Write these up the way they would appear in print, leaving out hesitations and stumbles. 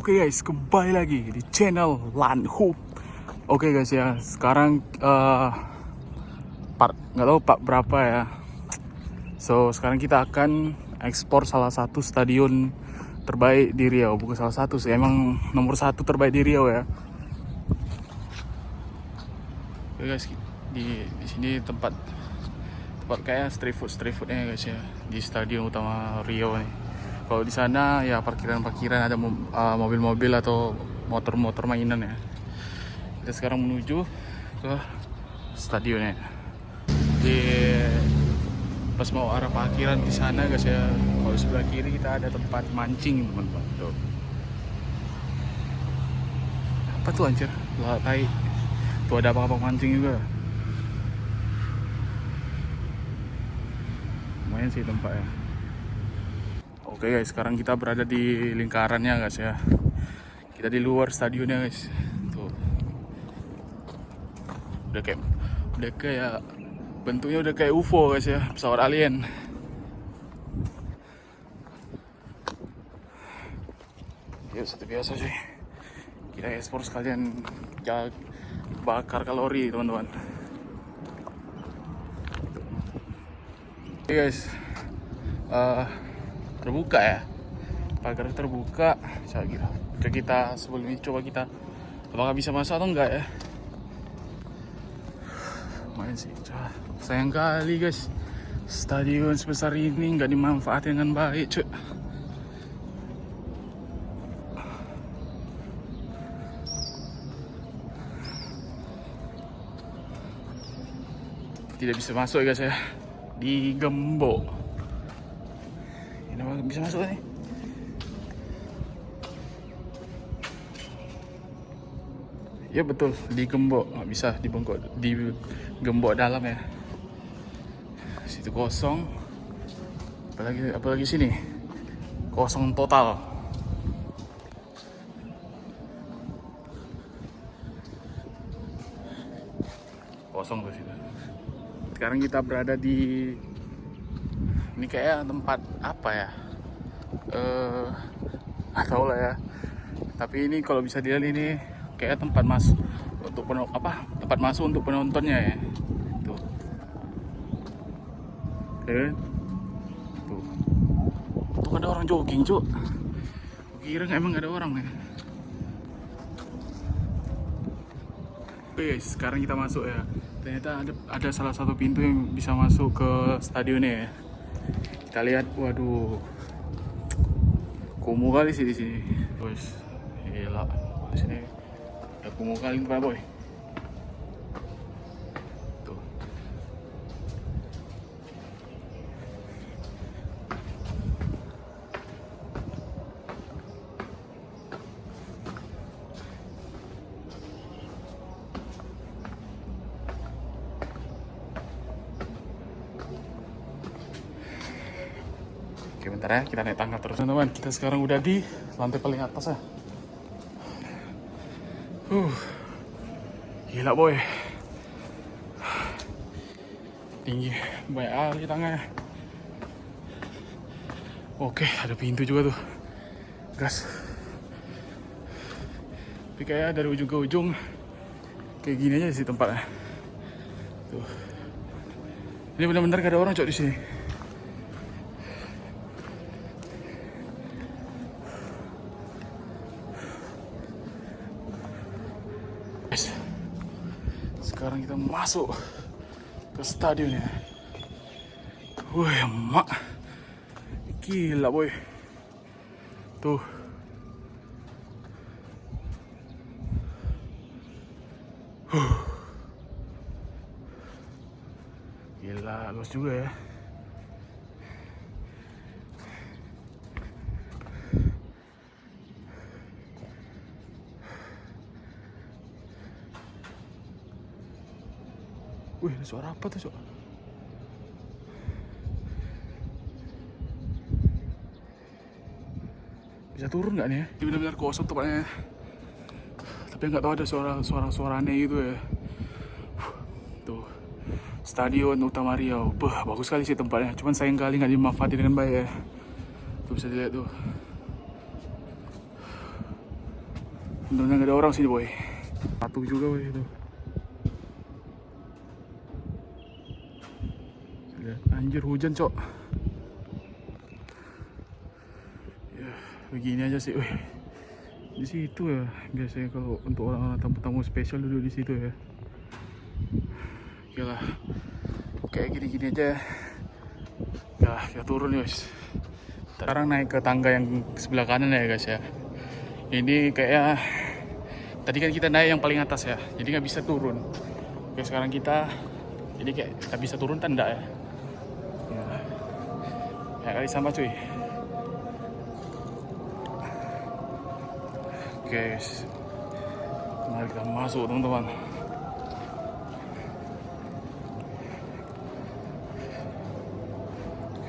Oke guys, kembali lagi di channel Lanhub. Oke guys ya, sekarang part nggak tahu part berapa ya. So sekarang kita akan ekspor salah satu stadion terbaik di Riau. Bukan salah satu sih, emang nomor satu terbaik di Riau ya. Oke guys, di sini tempat kayak street foodnya guys ya, di stadion utama Riau nih. Kalau di sana ya parkiran ada mobil-mobil atau motor-motor mainan ya. Kita sekarang menuju ke stadionnya. Di pas mau arah parkiran di sana guys ya. Kalau sebelah kiri kita ada tempat mancing teman-teman. Tuh. Apa tuh anjir? Lah tai. Tuh ada apa-apa mancing juga. Lumayan sih tempatnya. Oke guys, sekarang kita berada di lingkarannya guys ya. Kita di luar stadionnya guys. Tuh. Udah kayak bentuknya udah kayak UFO guys ya, pesawat alien. Ya seperti biasa sih. Kita ekspor sekalian bakar kalori teman-teman. Oke guys. Terbuka ya, pagar terbuka. Kita sebelum ini coba kita apakah bisa masuk atau enggak ya. Lumayan sih, sayang kali guys, stadion sebesar ini nggak dimanfaatkan dengan baik cuy. Tidak bisa masuk ya guys ya, digembok. Bisa masuk nih. Ya betul, digembok. Nggak bisa digembok dalam ya. Situ kosong. Apalagi sini. Kosong total. Kosong tuh situ. Sekarang kita berada di ini kayak tempat apa ya? Nggak tahu lah ya. Tapi ini kalau bisa dilihat ini kayak tempat masuk untuk tempat masuk untuk penontonnya ya. Tuh. Tuh. Tuh ada orang jogging, Cuk. Kira emang nggak ada orang nih. Oke guys, sekarang kita masuk ya. Ternyata ada salah satu pintu yang bisa masuk ke stadionnya ya. Kita lihat, waduh. Kumuh kali sih di sini. Guys, gila. Di sini ada kumuh kali Pak Boy. Tuh. Oke bentar ya, kita naik tangga terus teman-teman. Kita sekarang udah di lantai paling atas ya. Gila boy. Tinggi, banyak kali tangannya. Oke, ada pintu juga tuh. Gas. Tapi kayak dari ujung ke ujung kayak gini aja sih tempatnya. Tuh. Ini benar-benar gak ada orang cok di sini. Sekarang kita masuk ke stadionnya. Wih, emak. Gila, boy. Tuh. Gila, luas juga ya. Wih, ada suara apa tuh, Cok? Bisa turun nggak nih ya? Ini benar-benar kosong tempatnya. Tapi nggak tahu ada suara aneh gitu ya. Tuh, Stadion Utama Riau. Bagus sekali sih tempatnya. Cuman sayang kali nggak dimanfaatin dengan baik ya. Tuh bisa dilihat tuh. Untungnya nggak ada orang sini boy. Patuh juga boy itu. Lihat, anjir hujan cok. Ya begini aja sih. Wih, di situ ya biasanya kalau untuk orang-orang tamu-tamu spesial duduk di situ ya. Yalah, kayak gini-gini aja. Ya kita turun guys. Sekarang naik ke tangga yang sebelah kanan ya guys ya. Ini kayak tadi kan kita naik yang paling atas ya, jadi nggak bisa turun. Oke sekarang kita, jadi kayak kita bisa turun tanda ya. Ya kali sama cuy. Oke guys, mari kita masuk teman-teman.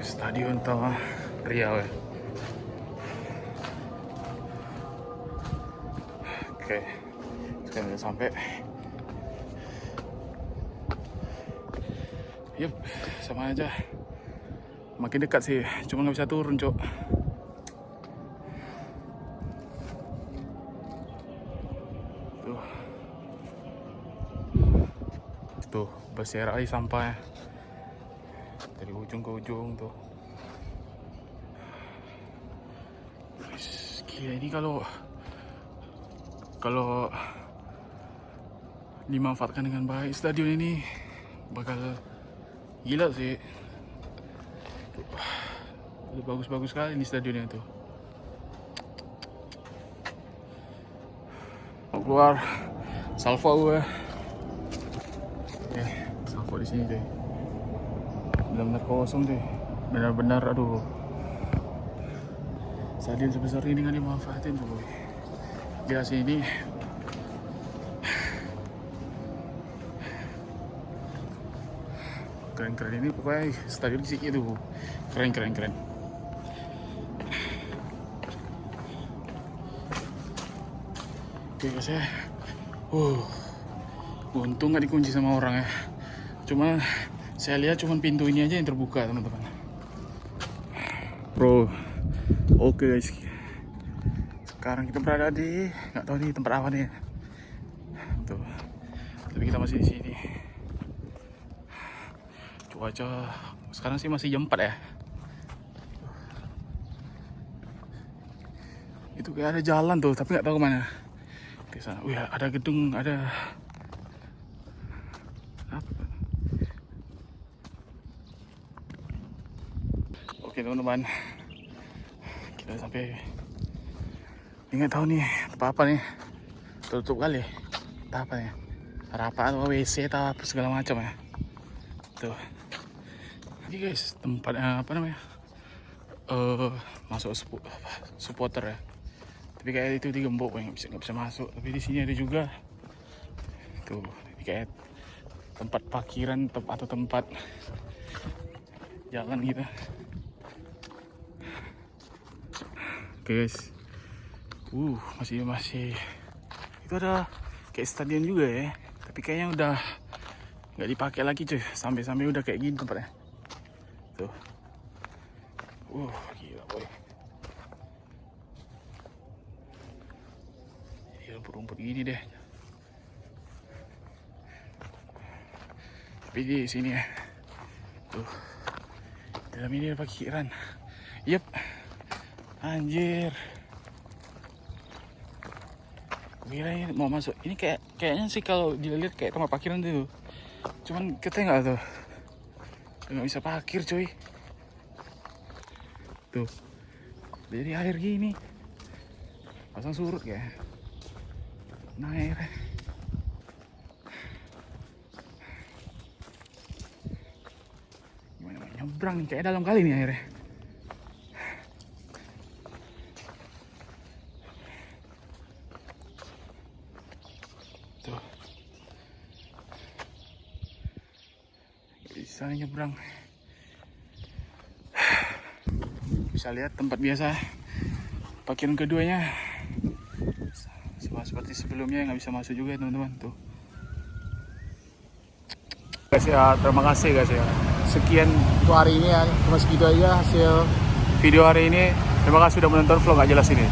Stadion utama Riau ya. Oke, sekarang udah sampai. Yup, sama aja. Makin dekat sih, cuma nggak bisa turun cok. Tuh, tuh berserak aja sampahnya dari ujung ke ujung tuh. Gila ini kalau dimanfaatkan dengan baik stadion ini bakal gila sih. Bagus-bagus sekali ini stadionnya tuh. Mau keluar salvo gue. Salvo di sini deh. Benar-benar kosong deh. Benar-benar aduh. Stadion sebesar ini kan dimanfaatin tuh boy. Gila sih ini. Keren-keren ini pokoknya stadion sih itu. Keren. Oke guys ya. Untung gak dikunci sama orang ya. Cuma saya lihat cuma pintu ini aja yang terbuka teman-teman. Bro. Oke guys. Sekarang kita berada di nggak tahu nih tempat apa nih. Tuh. Tapi kita masih di sini. Cuaca sekarang sih masih jam 4 ya. Itu kayak ada jalan tuh, tapi nggak tahu kemana. Di sana, wih ada gedung, ada apa? Oke teman-teman, kita sampai. Ini nggak tahu nih apa nih, tutup kali. Entah apa ya, rapat atau WC atau apa segala macam ya. Tuh. Ini guys tempat apa namanya? Masuk supporter ya. Tapi kayak itu digembok nggak bisa masuk. Tapi di sini ada juga. Tuh, ini kayak tempat parkiran atau tempat jalan gitu. Oke guys. Masih itu ada kayak stadion juga ya. Tapi kayaknya udah nggak dipakai lagi cuy. Sampai udah kayak gini tempatnya. Tuh. Gila boy. Rumput gini deh. Tapi di sini ya. Tuh. Dalam ini ada parkiran. Yep. Anjir. Gila ini mau masuk. Ini kayaknya sih kalau dilihat kayak tempat parkiran tuh. Cuman kita nggak tuh. Nggak bisa parkir cuy. Tuh. Jadi air gini. Pasang surut kayak. Nah airnya. Gimana nyebrang nih, kayak dalam kali nih airnya. Tuh. Bisa nyebrang. Bisa lihat tempat biasa. Parkiran keduanya sama seperti sebelumnya, nggak bisa masuk juga teman-teman. Tuh guys ya, terima kasih guys ya. Sekian untuk hari ini ya, cuma segitu aja hasil video hari ini. Terima kasih sudah menonton vlog gak jelas ini.